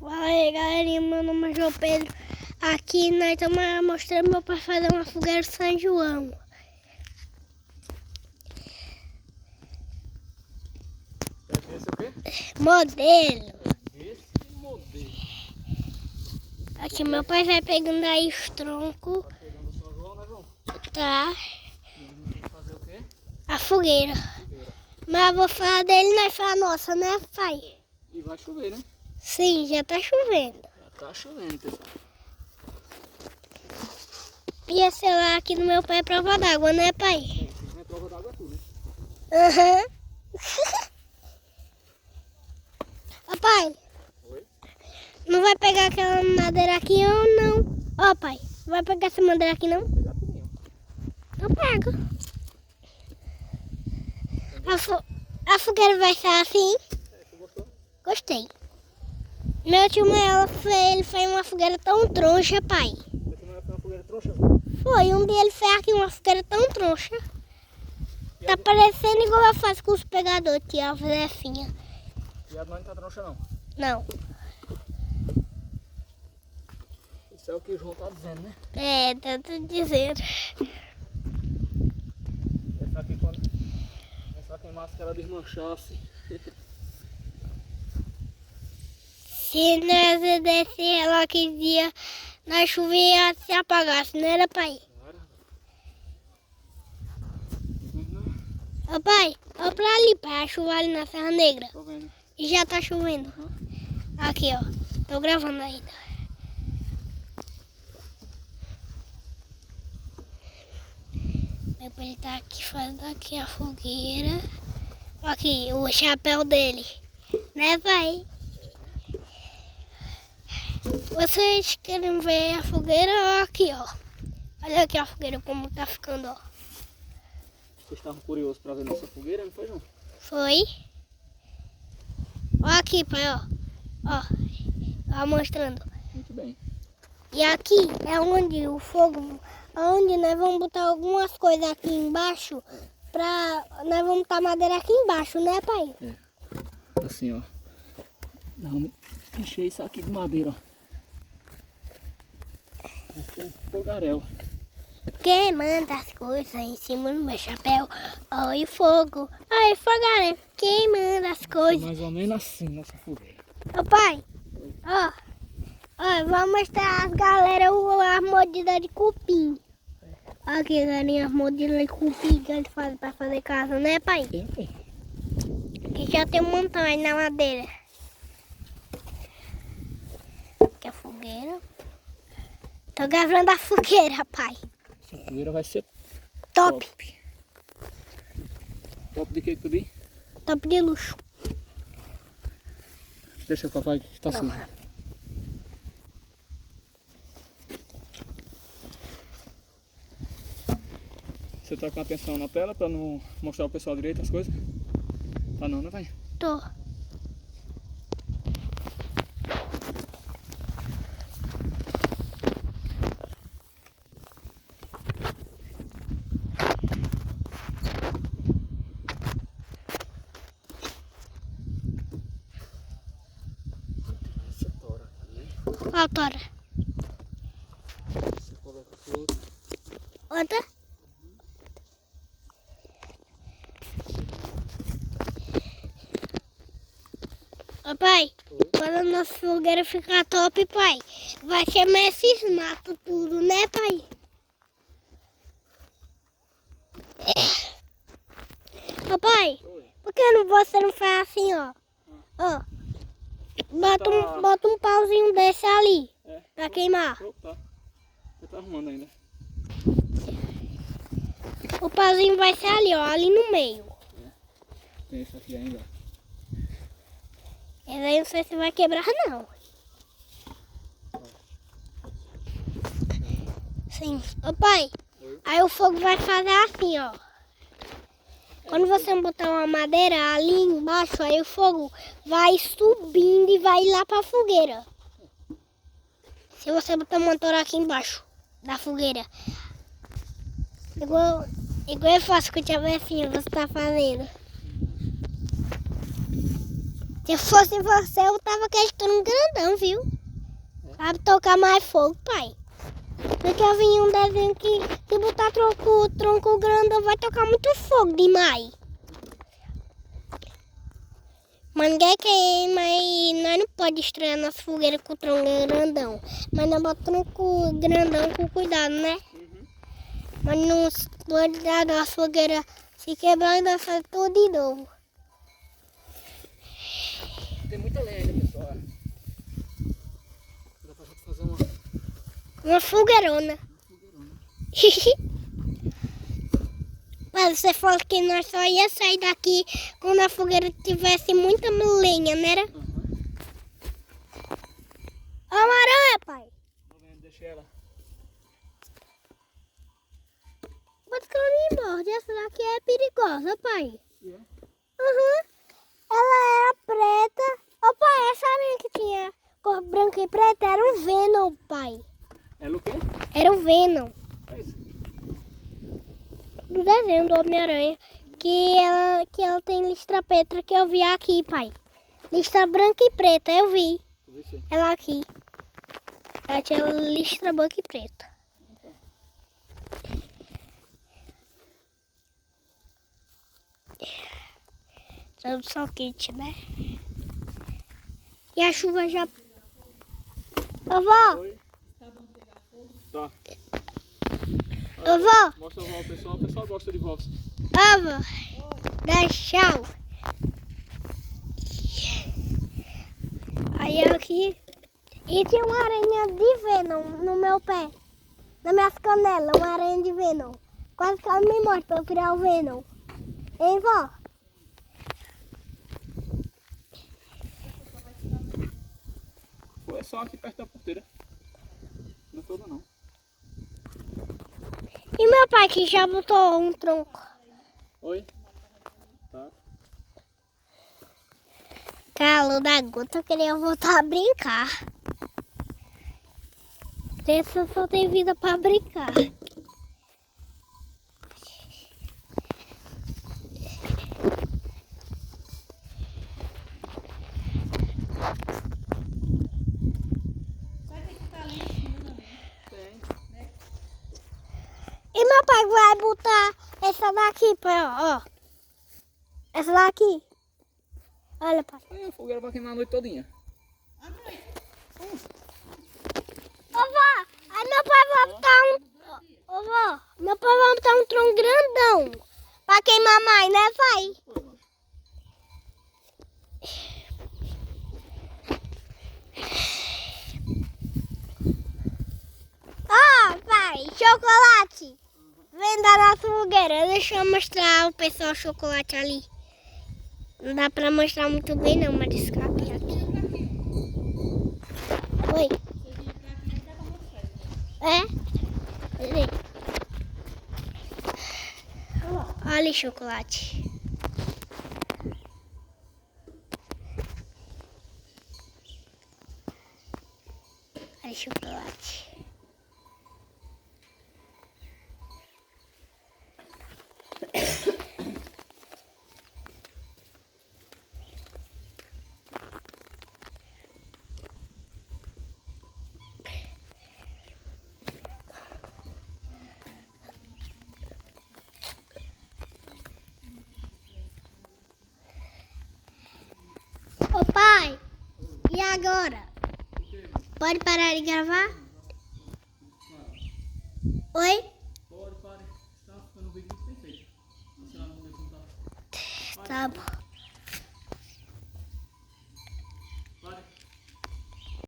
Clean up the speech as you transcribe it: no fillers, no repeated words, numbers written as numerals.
Fala aí, galerinha, meu nome é João Pedro. Aqui nós estamos mostrando meu pai fazer uma fogueira de São João. Esse é o quê? Modelo. Esse modelo. Aqui meu pai vai pegando aí os troncos. Tá pegando o São João, né, João? Tá. E a gente tem que fazer o quê? A fogueira. Fogueira. Mas eu vou falar dele, nós falar nossa, né, pai? E vai chover, né? Sim, já tá chovendo. Já tá chovendo, pessoal. E esse lá aqui no meu pai é prova d'água, né, pai? É prova d'água tudo, né? Aham. Ó, pai, Oi? não vai pegar aquela madeira aqui ou não? Ó, pai, não vai pegar essa madeira aqui não? Vou pegar tudinho. Eu pego. A fogueira vai ser assim? Você gostou? Gostei. Meu tio Mel, ele fez uma fogueira tão troncha, pai. Esse não é uma fogueira troncha? Foi, um dia ele fez aqui uma fogueira tão troncha. Tá parecendo igual eu faço com os pegadores, tia Zefinha. E a não tá troncha, não. Não. Isso é o que o João tá dizendo, né? É, tá tudo dizendo. Essa aqui quando... Essa aqui máscara desmanchasse. Se nós desse ela que dia, na chuva ia se apagasse, não era, pai? Ô, pai, ó pra ali, pai, a chuva ali na Serra Negra. Tô vendo. E já tá chovendo. Uhum. Aqui, ó. Tô gravando ainda. Meu pai tá aqui fazendo aqui a fogueira. Aqui, o chapéu dele. Né, pai? Vocês querem ver a fogueira? Ó, aqui, ó. Olha aqui a fogueira como tá ficando, ó. Vocês estavam curiosos pra ver nossa fogueira, não foi, João? Foi. Ó aqui, pai, ó. Ó. Ó, mostrando. Muito bem. E aqui é onde o fogo, onde nós vamos botar algumas coisas aqui embaixo, nós vamos botar madeira aqui embaixo, né, pai? É. Assim, ó. Vamos encher isso aqui de madeira, ó. Vai ser um fogaréu. Quem manda as coisas em cima do meu chapéu? Oi, fogo. Oi, fogaréu. Quem manda as É coisas? mais ou menos assim, nossa fogueira. Ô, pai, ó. Ó, vou mostrar as galera as mordidas de cupim. Aqui, galerinha, as mordidas de cupim que eles fazem pra fazer casa, né, pai? Aqui já tem um montão aí na madeira. Aqui é a fogueira. Tô gravando a fogueira, pai. Essa fogueira vai ser Top. top. Top de que tu diz? Top de luxo. Deixa o papai que tá sujo. Você tá com atenção na tela pra não mostrar ao pessoal direito as coisas? Tá não, né, pai? Tô. Essa tora aqui, né? Ó, Tora. Você coloca aqui outro. Outra. Ô, pai. Quando a nossa fogueira ficar top, pai, vai chamar esses matos tudo, né, pai? Ô, pai, por que você não faz assim, ó? Ó, bota um pauzinho desse ali, É. pra queimar. Opa. Você tá arrumando ainda. O pauzinho vai ser ali, ó, ali no meio. Tem esse aqui ainda. Esse aí não sei se vai quebrar, não. Sim. Ô, pai, aí o fogo vai fazer assim, ó. Quando você botar uma madeira ali embaixo, aí o fogo vai subindo e vai lá pra fogueira. Se você botar uma tora aqui embaixo da fogueira. Igual eu faço com o tia Befinha, você tá fazendo. Se fosse você, eu tava aquele grandão, viu? Sabe tocar mais fogo, pai. Porque eu vi um desenho que se botar tronco grandão vai tocar muito fogo demais. Mas ninguém quer, mas nós não podemos estranhar nossa fogueira com o tronco grandão. Mas nós botamos tronco grandão com cuidado, né? Mas não pode dar nossa fogueira se quebrar e nós faz tudo de novo. Tem muita lenha ainda, pessoal. Dá pra gente fazer Uma fogueirona. Mas você falou que nós só ia sair daqui quando a fogueira tivesse muita lenha, né? Ó uma aranha, pai. Deixa ela. Mas que ela me morde. Essa daqui é perigosa, pai. Yeah. Ela era preta. Ô pai, essa aranha que tinha cor branca e preta era o Venom, pai. Ela o quê? Era o Venom. É isso. Do desenho do Homem-Aranha. Que ela tem listra preta que eu vi aqui, pai. Listra branca e preta, eu vi. Ela aqui. Ela tinha listra branca e preta. Tradução kit, né? E a chuva já... Vovó! Oi? Tá. Vovó! Mostra a vó ao pessoal. O pessoal gosta de vós. Vovó! Dá tchau! Aí aqui... E tinha uma aranha de Venom no meu pé. Na minhas canelas, uma aranha de Venom. Quase que ela me morde pra eu virar o Venom. Hein, vó? Foi só aqui perto da porteira. Não é toda não. E meu pai que já botou um tronco. Oi? Tá. Calor da gota, eu queria voltar a brincar. Essa só tem vida pra brincar. E meu pai vai botar essa daqui, pai, ó. Essa daqui. Olha, pai. Aí a fogueira vai queimar a noite todinha. Ô, vó, aí meu pai vai botar um... Ô, vó, meu pai vai botar um tronco grandão. Pra queimar mais, né, pai? Ó, pai, chocolate. Vem da nossa fogueira. Deixa eu mostrar o pessoal o chocolate ali. Não dá pra mostrar muito bem não, mas escape aqui. Oi. É? Olha. Olha o chocolate. Olha o chocolate. Ô pai, e agora? Pode parar de gravar? Oi? Pode, pare. Está ficando um vídeo muito perfeito. Tá bom.